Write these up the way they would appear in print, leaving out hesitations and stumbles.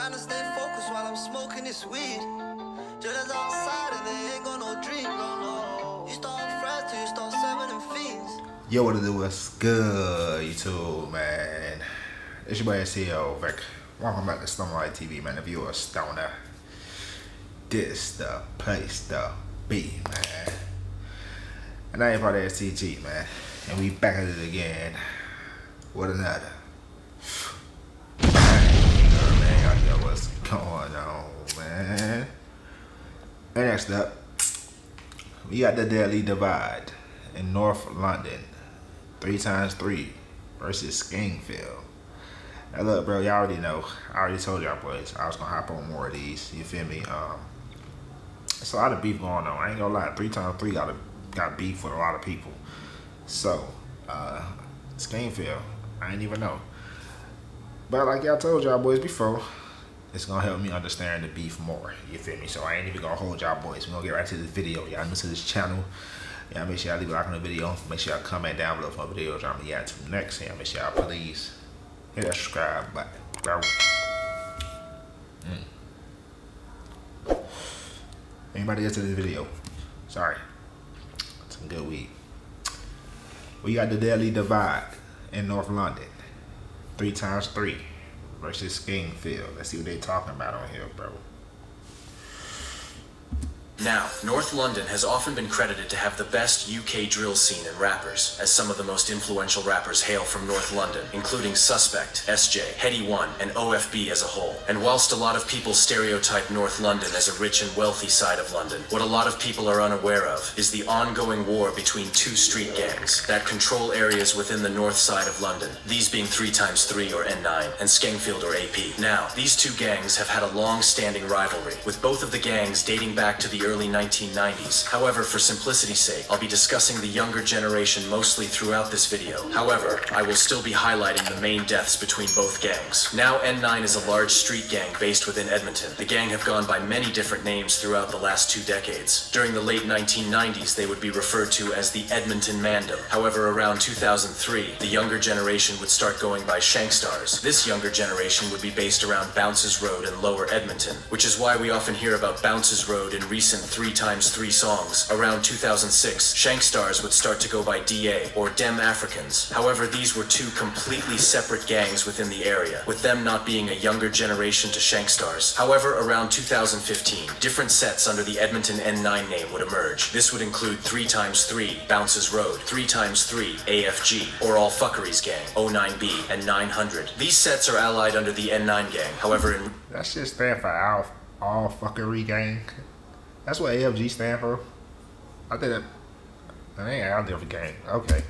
trying to stay focused while I'm smoking this weed. Just outside and they ain't got no dream, no. You start fresh till you start serving them fiends. Yo, what it do? What's good, YouTube, man? It's your boy CEO Vic. Welcome back to Stonelight TV, man. If you're a stoner, this the place to be, man. And I ain't part of STG, man. And we back at it again with another. Man, y'all know what's going on, man. And next up, we got the Deadly Divide in North London. 3x3 versus Skengfield. Now look, bro, y'all already know. I already told y'all boys I was gonna hop on more of these. You feel me? It's a lot of beef going on. I ain't gonna lie. 3x3 got beef with a lot of people. So, Skengfield, I ain't even know. But like y'all told y'all boys before, it's gonna help me understand the beef more. You feel me? So I ain't even gonna hold y'all boys. We're gonna get right to this video. Y'all new to this channel. Y'all make sure y'all leave a like on the video. Make sure y'all comment down below for videos I'm gonna get to next. Y'all make sure y'all please hit that subscribe button, bro. Anybody else to this video? Sorry. Some good weed. We got the Deadly Divide in North London. 3x3 versus Skengfield. Let's see what they talking about on here, bro. Now, North London has often been credited to have the best UK drill scene and rappers, as some of the most influential rappers hail from North London, including Suspect, SJ, Heady One, and OFB as a whole. And whilst a lot of people stereotype North London as a rich and wealthy side of London, what a lot of people are unaware of is the ongoing war between two street gangs that control areas within the north side of London, these being 3x3 or N9 and Skengfield or AP. Now, these two gangs have had a long-standing rivalry, with both of the gangs dating back to the early 1990s. However, for simplicity's sake, I'll be discussing the younger generation mostly throughout this video. However, I will still be highlighting the main deaths between both gangs. Now, N9 is a large street gang based within Edmonton. The gang have gone by many different names throughout the last 2 decades. During the late 1990s, they would be referred to as the Edmonton Mandem. However, around 2003, the younger generation would start going by Shankstars. This younger generation would be based around Bounces Road and Lower Edmonton, which is why we often hear about Bounces Road in recent 3x3 songs. Around 2006, Shankstars would start to go by DA, or Dem Africans. However, these were two completely separate gangs within the area, with them not being a younger generation to Shankstars. However, around 2015, different sets under the Edmonton N9 name would emerge. This would include 3x3, Bounces Road, 3x3, AFG, or All Fuckeries Gang, 09B, and 900. These sets are allied under the N9 gang. However, in That shit stand for all fuckery gang. That's what AFG stand for. I think that ain't out there for gang. Okay.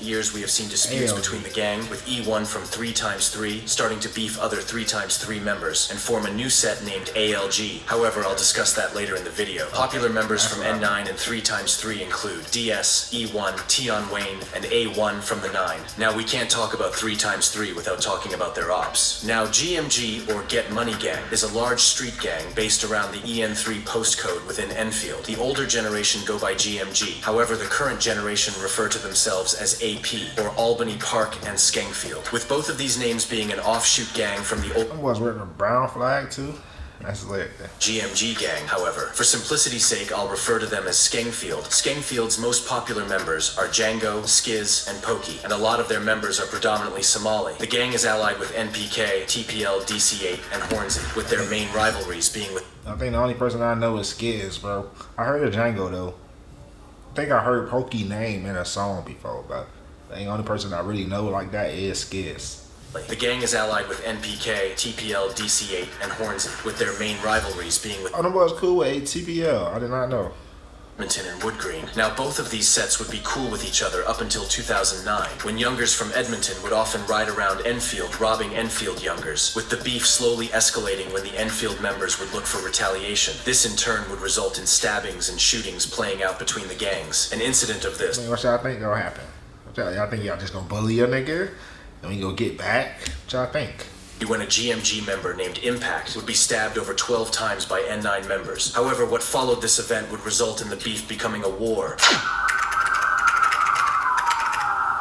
years we have seen disputes between the gang, with E1 from 3x3 starting to beef other 3x3 members and form a new set named ALG. However, I'll discuss that later in the video. Popular members from N9 and 3x3 include DS, E1, Tion Wayne, and A1 from the 9. Now, we can't talk about 3x3 without talking about their ops. Now, GMG, or Get Money Gang, is a large street gang based around the EN3 postcode within Enfield. The older generation go by GMG. However, the current generation refer to themselves as AP, or Albany Park and Skengfield, with both of these names being an offshoot gang from the old I was wearing a brown flag too. That's lit. GMG gang. However, for simplicity's sake, I'll refer to them as Skengfield. Skengfield's most popular members are Django, Skiz, and Pokey, and a lot of their members are predominantly Somali. The gang is allied with NPK, TPL, DC8, and Hornsey, with their main rivalries being with... I think the only person I know is Skiz, bro. I heard of Django though. I think I heard Pokey name in a song before, but the only person I really know like that is Skiz. The gang is allied with NPK, TPL, DC8, and Hornsey, with their main rivalries being with... Oh, them boys cool with TPL. I did not know. Edmonton and Wood Green. Now, both of these sets would be cool with each other up until 2009, when youngers from Edmonton would often ride around Enfield robbing Enfield youngers, with the beef slowly escalating when the Enfield members would look for retaliation. This in turn would result in stabbings and shootings playing out between the gangs. An incident of this... What y'all think gonna happen? Y'all think y'all just gonna bully a nigga and we gonna get back? What y'all think? When a GMG member named Impact would be stabbed over 12 times by N9 members. However, what followed this event would result in the beef becoming a war.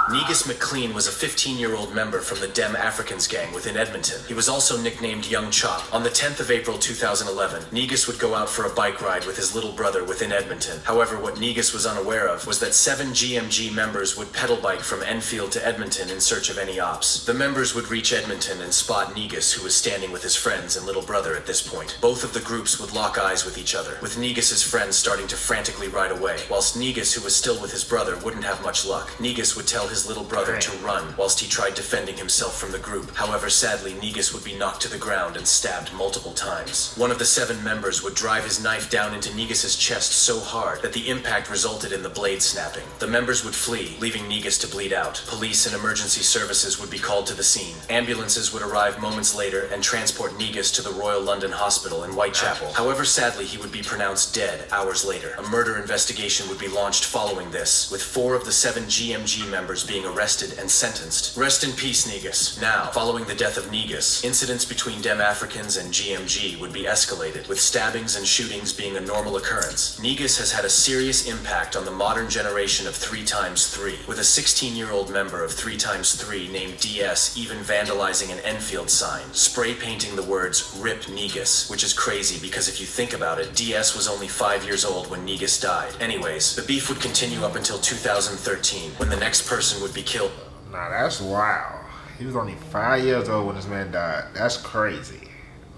Negas McLean was a 15-year-old member from the Dem Africans gang within Edmonton. He was also nicknamed Young Chop. On the 10th of April 2011, Negas would go out for a bike ride with his little brother within Edmonton. However, what Negas was unaware of was that 7 GMG members would pedal bike from Enfield to Edmonton in search of any ops. The members would reach Edmonton and spot Negas, who was standing with his friends and little brother at this point. Both of the groups would lock eyes with each other, with Negas' friends starting to frantically ride away, whilst Negas, who was still with his brother, wouldn't have much luck. Negas would tell his little brother to run, whilst he tried defending himself from the group. However, sadly, Negas would be knocked to the ground and stabbed multiple times. One of the 7 members would drive his knife down into Negas' chest so hard that the impact resulted in the blade snapping. The members would flee, leaving Negas to bleed out. Police and emergency services would be called to the scene. Ambulances would arrive moments later and transport Negas to the Royal London Hospital in Whitechapel. However, sadly, he would be pronounced dead hours later. A murder investigation would be launched following this, with 4 of the 7 GMG members being arrested and sentenced. Rest in peace, Negas. Now, following the death of Negas, incidents between Dem Africans and GMG would be escalated, with stabbings and shootings being a normal occurrence. Negas has had a serious impact on the modern generation of 3x3, with a 16-year-old member of 3x3 named DS even vandalizing an Enfield sign, spray painting the words "RIP Negas," which is crazy because if you think about it, DS was only 5 years old when Negas died. Anyways, the beef would continue up until 2013, when the next person would be killed. Nah, that's wild. He was only 5 years old when this man died. That's crazy.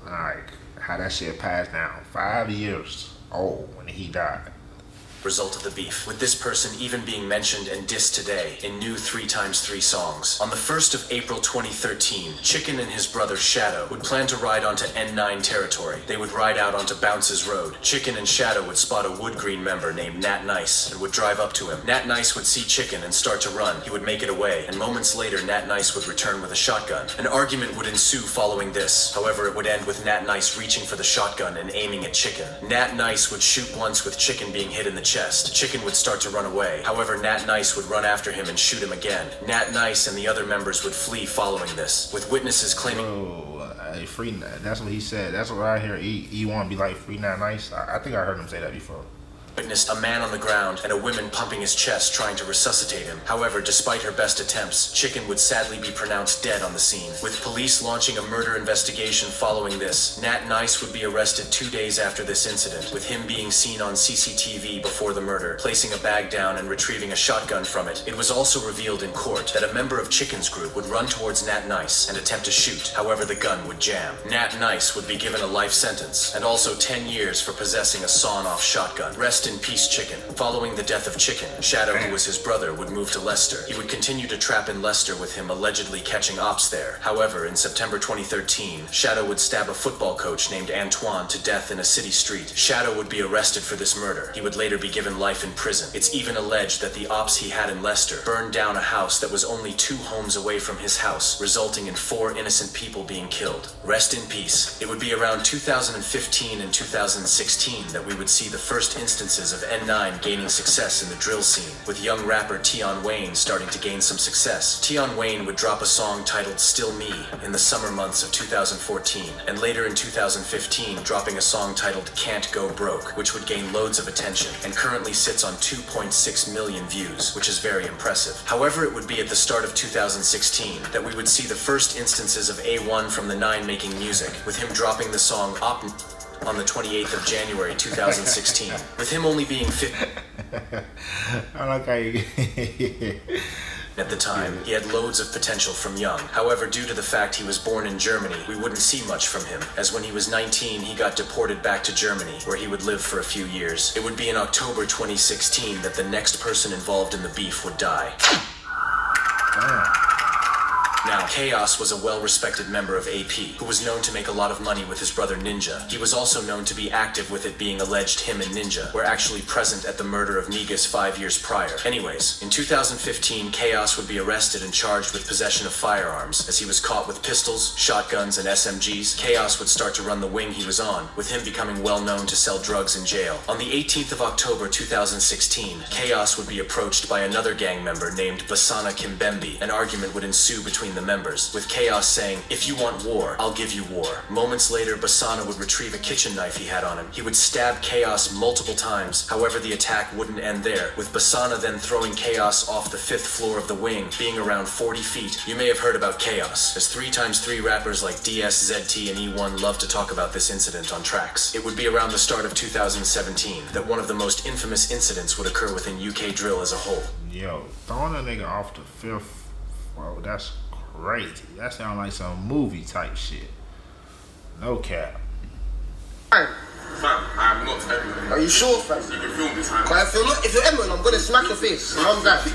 Like, how that shit passed down. 5 years old when he died. Result of the beef, with this person even being mentioned and dissed today in new 3x3 songs. On the 1st of April 2013, Chicken and his brother Shadow would plan to ride onto N9 territory. They would ride out onto Bounces Road. Chicken and Shadow would spot a Wood Green member named Nat Nice and would drive up to him. Nat Nice would see Chicken and start to run. He would make it away, and moments later Nat Nice would return with a shotgun. An argument would ensue following this. However, it would end with Nat Nice reaching for the shotgun and aiming at Chicken. Nat Nice would shoot once with Chicken being hit in the chest. Chicken would start to run away. However, Nat Nice would run after him and shoot him again. Nat Nice and the other members would flee following this, with witnesses claiming... Oh, free. That's what he said. That's what I hear. He want to be like free Nat Nice. I think I heard him say that before. Witnessed a man on the ground and a woman pumping his chest trying to resuscitate him. However, despite her best attempts, Chicken would sadly be pronounced dead on the scene. With police launching a murder investigation following this, Nat Nice would be arrested 2 days after this incident, with him being seen on CCTV before the murder, placing a bag down and retrieving a shotgun from it. It was also revealed in court that a member of Chicken's group would run towards Nat Nice and attempt to shoot. However, the gun would jam. Nat Nice would be given a life sentence, and also 10 years for possessing a sawn-off shotgun. Rest in peace, Chicken. Following the death of Chicken, Shadow, who was his brother, would move to Leicester. He would continue to trap in Leicester, with him allegedly catching ops there. However, in September 2013, Shadow would stab a football coach named Antoine to death in a city street. Shadow would be arrested for this murder. He would later be given life in prison. It's even alleged that the ops he had in Leicester burned down a house that was only 2 homes away from his house, resulting in 4 innocent people being killed. Rest in peace. It would be around 2015 and 2016 that we would see the first instances of N9 gaining success in the drill scene, with young rapper Tion Wayne starting to gain some success. Tion Wayne would drop a song titled Still Me in the summer months of 2014, and later in 2015 dropping a song titled Can't Go Broke, which would gain loads of attention and currently sits on 2.6 million views, which is very impressive. However, it would be at the start of 2016 that we would see the first instances of A1 from the 9 making music, with him dropping the song Op on the 28th of January 2016, with him only being 50. I like how you... At the time, he had loads of potential from young. However, due to the fact he was born in Germany, we wouldn't see much from him, as when he was 19, he got deported back to Germany, where he would live for a few years. It would be in October 2016 that the next person involved in the beef would die. Damn. Now, Chaos was a well-respected member of AP, who was known to make a lot of money with his brother Ninja. He was also known to be active, with it being alleged him and Ninja were actually present at the murder of Negas 5 years prior. Anyways, in 2015, Chaos would be arrested and charged with possession of firearms, as he was caught with pistols, shotguns, and SMGs. Chaos would start to run the wing he was on, with him becoming well known to sell drugs in jail. On the 18th of October 2016, Chaos would be approached by another gang member named Basana Kimbembe. An argument would ensue between the members, with Chaos saying, "If you want war, I'll give you war." Moments later, Basana would retrieve a kitchen knife he had on him. He would stab Chaos multiple times. However, the attack wouldn't end there, with Basana then throwing Chaos off the 5th floor of the wing, being around 40 feet. You may have heard about Chaos, as 3x3 rappers like DS, ZT, and E1 love to talk about this incident on tracks. It would be around the start of 2017 that one of the most infamous incidents would occur within UK drill as a whole. Yo, throwing a nigga off the 5th, bro, that's crazy. That sounds like some movie type shit. No cap. Fam, I am not Edmund. are you sure, fam? You can film this, man. Cause if you're Edmund, I'm gonna smack your face. I'm that.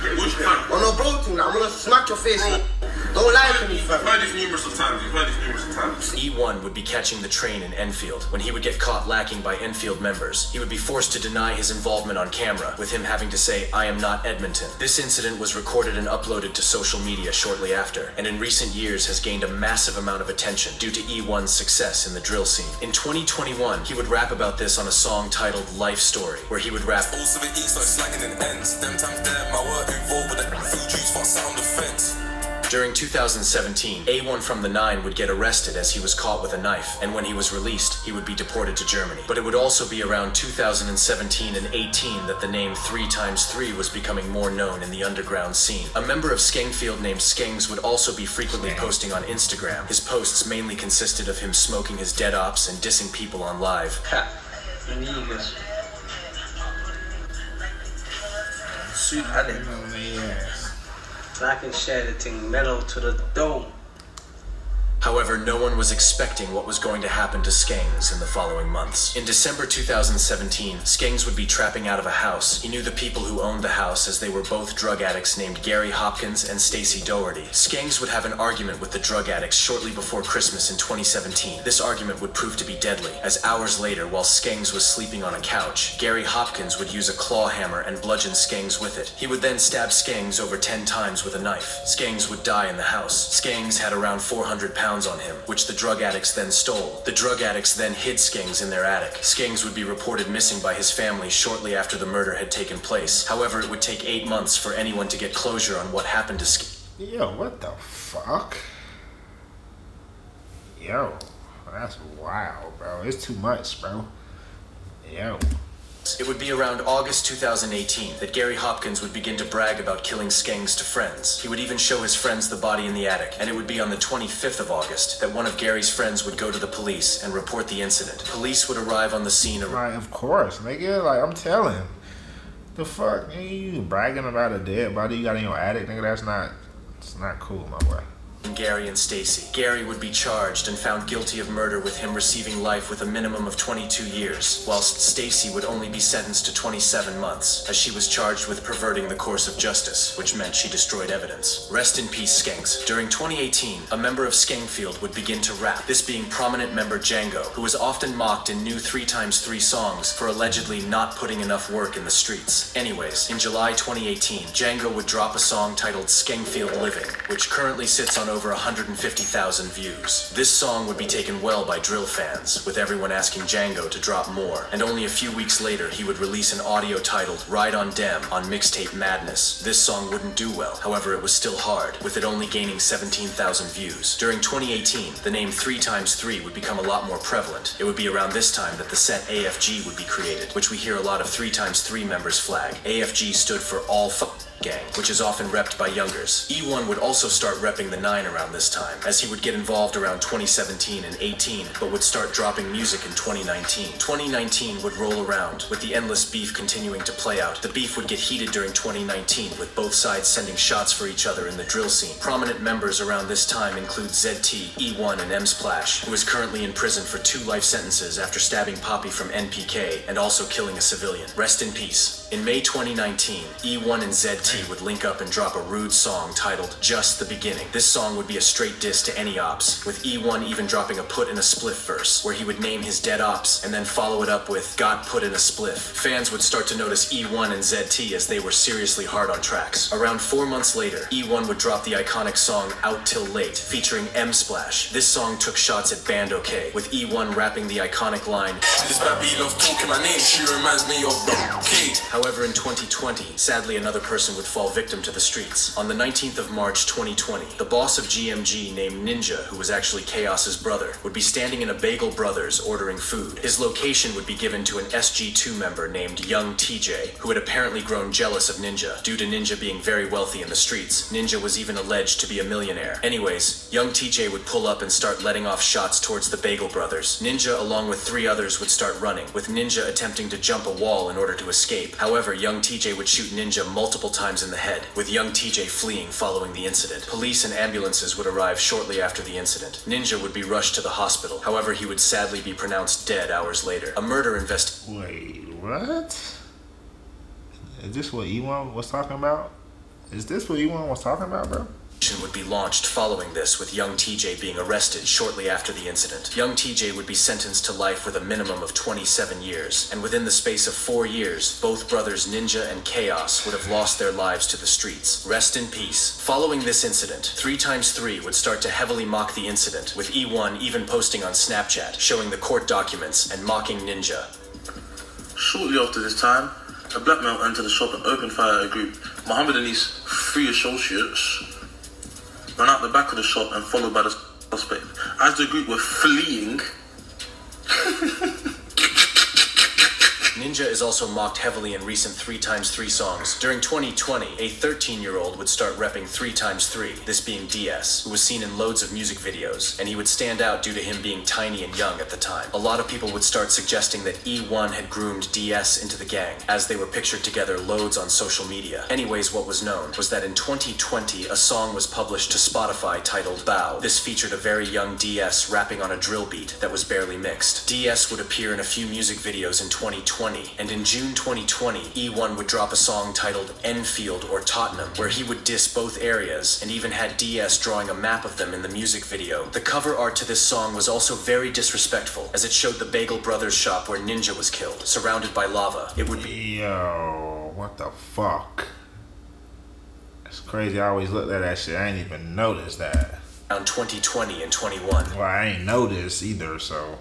On no bro thing, I'm gonna smack your face. Bro, Don't lie to me, You've fam. heard this numerous of times. E1 would be catching the train in Enfield. When he would get caught lacking by Enfield members, he would be forced to deny his involvement on camera, with him having to say, "I am not Edmonton." This incident was recorded and uploaded to social media shortly after, and in recent years has gained a massive amount of attention due to E1's success in the drill scene. In 2021, he would rap about this on a song titled Life Story, where he would rap, Also the east like slacking and ends. Them times there, my work involved with the food juice for sound defense. During 2017, A1 from the 9 would get arrested as he was caught with a knife, and when he was released, he would be deported to Germany. But it would also be around 2017 and 18 that the name 3x3 was becoming more known in the underground scene. A member of Skengfield named Skengs would also be frequently posting on Instagram. His posts mainly consisted of him smoking his dead ops and dissing people on live. Negas. Sweet Alex. Black and share the thing mellow to the dome. However, no one was expecting what was going to happen to Skengs in the following months. In December 2017, Skengs would be trapping out of a house. He knew the people who owned the house as they were both drug addicts named Gary Hopkins and Stacey Doherty. Skengs would have an argument with the drug addicts shortly before Christmas in 2017. This argument would prove to be deadly, as hours later, while Skengs was sleeping on a couch, Gary Hopkins would use a claw hammer and bludgeon Skengs with it. He would then stab Skengs over 10 times with a knife. Skengs would die in the house. Skengs had around 400 pounds on him, which the drug addicts then stole. The drug addicts then hid Skengs in their attic. Skengs would be reported missing by his family shortly after the murder had taken place. However, it would take 8 months for anyone to get closure on what happened to Skengs. Yo, what the fuck? Yo, that's wild, bro. It's too much, bro. Yo. It would be around August 2018 that Gary Hopkins would begin to brag about killing Skengs to friends. He would even show his friends the body in the attic, and it would be on the 25th of August that one of Gary's friends would go to the police and report the incident. Police would arrive on the scene. Like, of course, nigga. Like, I'm telling him. The fuck, nigga? You bragging about a dead body you got in your attic, nigga? It's not cool, my boy. Gary and Stacey. Gary would be charged and found guilty of murder, with him receiving life with a minimum of 22 years, whilst Stacey would only be sentenced to 27 months, as she was charged with perverting the course of justice, which meant she destroyed evidence. Rest in peace, Skengs. During 2018, a member of Skengfield would begin to rap, this being prominent member Django, who was often mocked in new 3x3 songs for allegedly not putting enough work in the streets. Anyways, in July 2018, Django would drop a song titled Skengfield Living, which currently sits on over 150,000 views. This song would be taken well by drill fans, with everyone asking Django to drop more, and only a few weeks later he would release an audio titled Ride on Dem on mixtape Madness. This song wouldn't do well, however it was still hard, with it only gaining 17,000 views. During 2018, the name 3x3 would become a lot more prevalent. It would be around this time that the set AFG would be created, which we hear a lot of 3x3 members flag. AFG stood for All Gang, which is often repped by youngers. E1 would also start repping the 9 around this time, as he would get involved around 2017 and 18, but would start dropping music in 2019. 2019 would roll around, with the endless beef continuing to play out. The beef would get heated during 2019, with both sides sending shots for each other in the drill scene. Prominent members around this time include ZT, E1, and M-Splash, who is currently in prison for 2 life sentences after stabbing Poppy from NPK and also killing a civilian. Rest in peace. In May 2019, E1 and ZT would link up and drop a rude song titled Just the Beginning. This song would be a straight diss to any ops, with E1 even dropping a put in a spliff verse, where he would name his dead ops and then follow it up with got put in a spliff. Fans would start to notice E1 and ZT as they were seriously hard on tracks. Around 4 months later, E1 would drop the iconic song Out Till Late, featuring M-Splash. This song took shots at Band OK, with E1 rapping the iconic line, This baby love talking my name, she reminds me of OK. However, in 2020, sadly another person would fall victim to the streets. On the 19th of March 2020, the boss of GMG named Ninja, who was actually Chaos's brother, would be standing in a Bagel Brothers ordering food. His location would be given to an SG2 member named Young TJ, who had apparently grown jealous of Ninja. Due to Ninja being very wealthy in the streets, Ninja was even alleged to be a millionaire. Anyways, Young TJ would pull up and start letting off shots towards the Bagel Brothers. Ninja, along with 3 others, would start running, with Ninja attempting to jump a wall in order to escape. However, Young TJ would shoot Ninja multiple times in the head, with Young TJ fleeing following the incident. Police and ambulances would arrive shortly after the incident. Ninja would be rushed to the hospital. However, he would sadly be pronounced dead hours later. A murder Wait, what? Is this what E1 was talking about? Is this what E1 was talking about, bro? would be launched following this, with Young TJ being arrested shortly after the incident. Young TJ would be sentenced to life with a minimum of 27 years, and within the space of 4 years, both brothers Ninja and Chaos would have lost their lives to the streets. Rest in peace. Following this incident, 3x3 would start to heavily mock the incident, with E1 even posting on Snapchat, showing the court documents and mocking Ninja. Shortly after this time, a black male entered the shop and opened fire at a group. Muhammad and his 3 associates ran out the back of the shop and followed by the suspect. As the group were fleeing, Ninja is also mocked heavily in recent 3x3 songs. During 2020, a 13-year-old would start repping 3x3, this being DS, who was seen in loads of music videos, and he would stand out due to him being tiny and young at the time. A lot of people would start suggesting that E1 had groomed DS into the gang, as they were pictured together loads on social media. Anyways, what was known was that in 2020, a song was published to Spotify titled Bow. This featured a very young DS rapping on a drill beat that was barely mixed. DS would appear in a few music videos in 2020, and in June 2020, E1 would drop a song titled Skengfield or Tottenham, where he would diss both areas, and even had DS drawing a map of them in the music video. The cover art to this song was also very disrespectful, as it showed the Bagel Brothers shop where Ninja was killed, surrounded by lava. It would be... Yo, what the fuck? It's crazy, I always looked at that shit, I ain't even noticed that. Around 2020 and 21. Well, I ain't noticed either, so...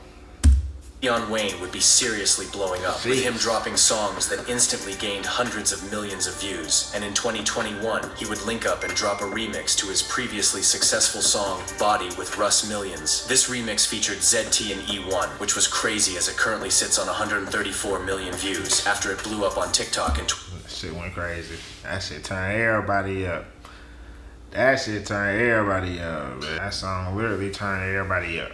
Tion Wayne would be seriously blowing up, with him dropping songs that instantly gained hundreds of millions of views. And in 2021, he would link up and drop a remix to his previously successful song, Body, with Russ Millions. This remix featured ZT and E1, which was crazy as it currently sits on 134 million views, after it blew up on TikTok and that shit went crazy. That shit turned everybody up. That shit turned everybody up, man. That song literally turned everybody up.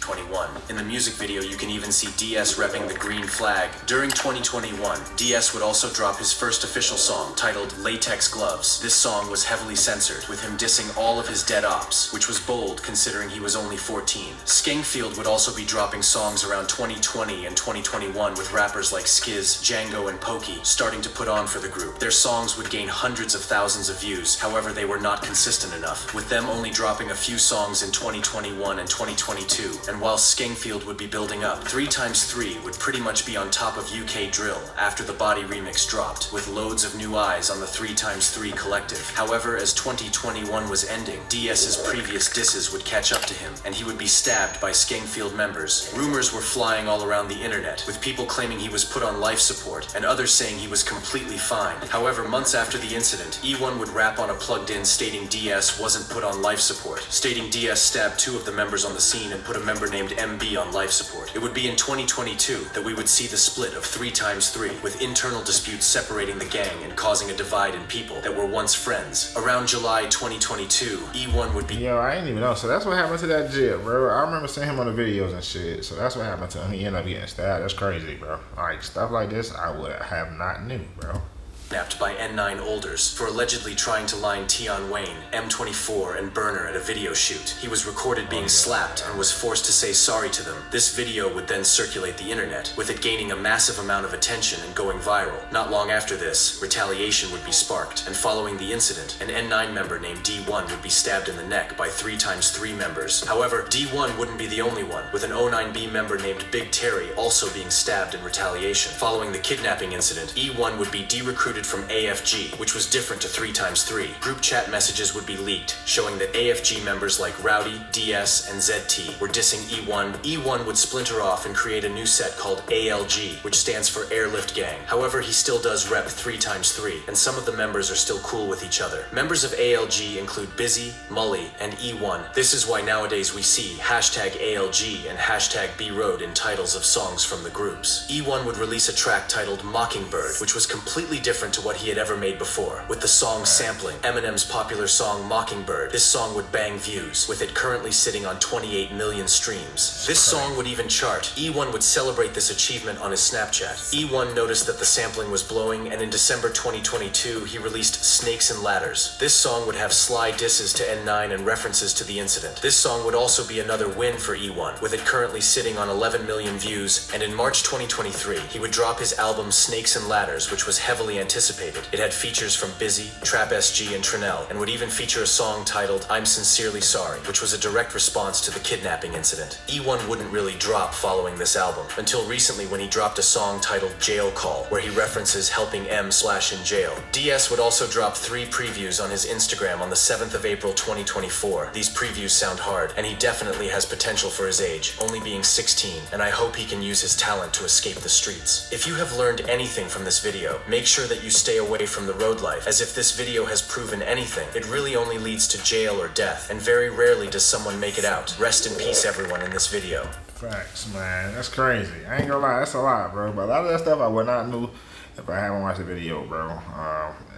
2021. In the music video, you can even see DS repping the green flag. During 2021, DS would also drop his first official song, titled Latex Gloves. This song was heavily censored, with him dissing all of his dead ops, which was bold considering he was only 14. Skengfield would also be dropping songs around 2020 and 2021 with rappers like Skiz, Django, and Pokey starting to put on for the group. Their songs would gain hundreds of thousands of views, however they were not consistent enough, with them only dropping a few songs in 2021 and 2022. And while Skengfield would be building up, 3x3 would pretty much be on top of UK Drill after the Body remix dropped, with loads of new eyes on the 3x3 collective. However, as 2021 was ending, DS's previous disses would catch up to him, and he would be stabbed by Skengfield members. Rumors were flying all around the internet, with people claiming he was put on life support, and others saying he was completely fine. However, months after the incident, E1 would rap on a plugged-in stating DS wasn't put on life support, stating DS stabbed 2 of the members on the scene and put a member named MB on life support. It would be in 2022 that we would see the split of 3x3, with internal disputes separating the gang and causing a divide in people that were once friends. Around July 2022, E1 would be... Yo, I ain't even know. So that's what happened to that jit, bro. I remember seeing him on the videos and shit. So that's what happened to him. He ended up getting stabbed. That's crazy, bro. Like, stuff like this, I would have not knew, bro. Kidnapped by N9 Olders for allegedly trying to line Tion Wayne, M24, and Burner at a video shoot. He was recorded being slapped and was forced to say sorry to them. This video would then circulate the internet, with it gaining a massive amount of attention and going viral. Not long after this, retaliation would be sparked, and following the incident, an N9 member named D1 would be stabbed in the neck by 3x3 members. However, D1 wouldn't be the only one, with an 09B member named Big Terry also being stabbed in retaliation. Following the kidnapping incident, E1 would be de-recruited recruited from AFG, which was different to 3x3. Group chat messages would be leaked, showing that AFG members like Rowdy, DS, and ZT were dissing E1. E1 would splinter off and create a new set called ALG, which stands for Airlift Gang. However, he still does rep 3x3, and some of the members are still cool with each other. Members of ALG include Busy, Mully, and E1. This is why nowadays we see hashtag ALG and hashtag B-Road in titles of songs from the groups. E1 would release a track titled Mockingbird, which was completely different to what he had ever made before, with the song sampling Eminem's popular song Mockingbird. This song would bang views, with it currently sitting on 28 million streams. This song would even chart. E1 would celebrate this achievement on his Snapchat. E1 noticed that the sampling was blowing, and in December 2022, he released Snakes and Ladders. This song would have sly disses to N9 and references to the incident. This song would also be another win for E1, with it currently sitting on 11 million views, and in March 2023, he would drop his album Snakes and Ladders, which was heavily anticipated. It had features from Busy, Trap SG, and Trinell, and would even feature a song titled I'm Sincerely Sorry, which was a direct response to the kidnapping incident. E1 wouldn't really drop following this album, until recently when he dropped a song titled Jail Call, where he references helping M/in jail. DS would also drop 3 previews on his Instagram on the 7th of April 2024. These previews sound hard, and he definitely has potential for his age, only being 16, and I hope he can use his talent to escape the streets. If you have learned anything from this video, make sure that you stay away from the road life, as if this video has proven anything, it really only leads to jail or death, and very rarely does someone make it out. Rest in peace everyone in this video. Facts, man. That's crazy. I ain't gonna lie, that's a lot, bro. But a lot of that stuff I would not know if I haven't watched the video, bro.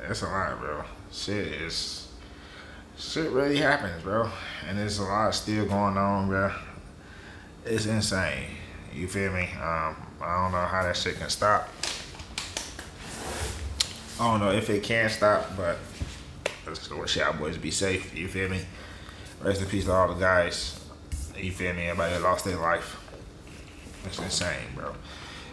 It's a lot, bro. Shit really happens, bro. And there's a lot still going on, bro. It's insane. You feel me? I don't know how that shit can stop. I don't know if it can stop, but let's wish y'all boys be safe. You feel me? Rest in peace to all the guys. You feel me? Everybody that lost their life. It's insane, bro.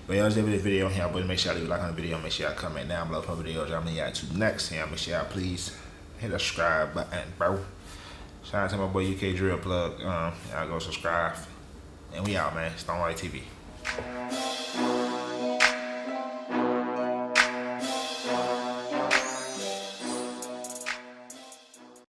But y'all, this video here, boys. Make sure y'all leave a like on the video. Make sure y'all comment down below for videos. I'm gonna y'all to next here. Make sure y'all please hit the subscribe button, bro. Shout out to my boy UK Drill Plug. Y'all go subscribe. And we out, man. Stone White TV.